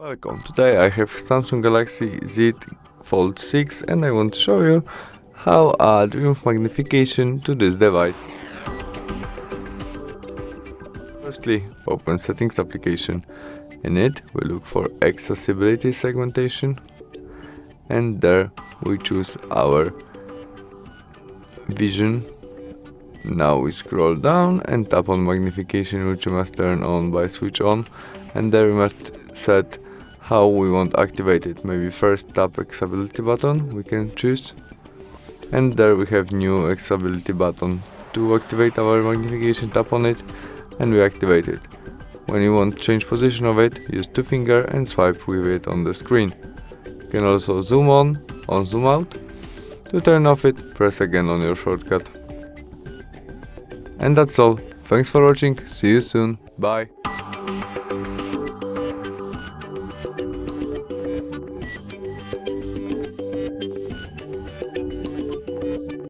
Welcome, today I have Samsung Galaxy Z Fold 6 and I want to show you how add remove magnification to this device. Firstly, open Settings application. In it, we look for Accessibility segmentation and there we choose our vision. Now we scroll down and tap on magnification, which we must turn on by switch on, and there we must set how we want to activate it. Maybe first tap accessibility button, we can choose, and there we have new accessibility button. To activate our magnification, tap on it and we activate it. When you want to change position of it, use two finger and swipe with it on the screen. You can also zoom on or zoom out. To turn off it, press again on your shortcut. And that's all. Thanks for watching, see you soon, bye.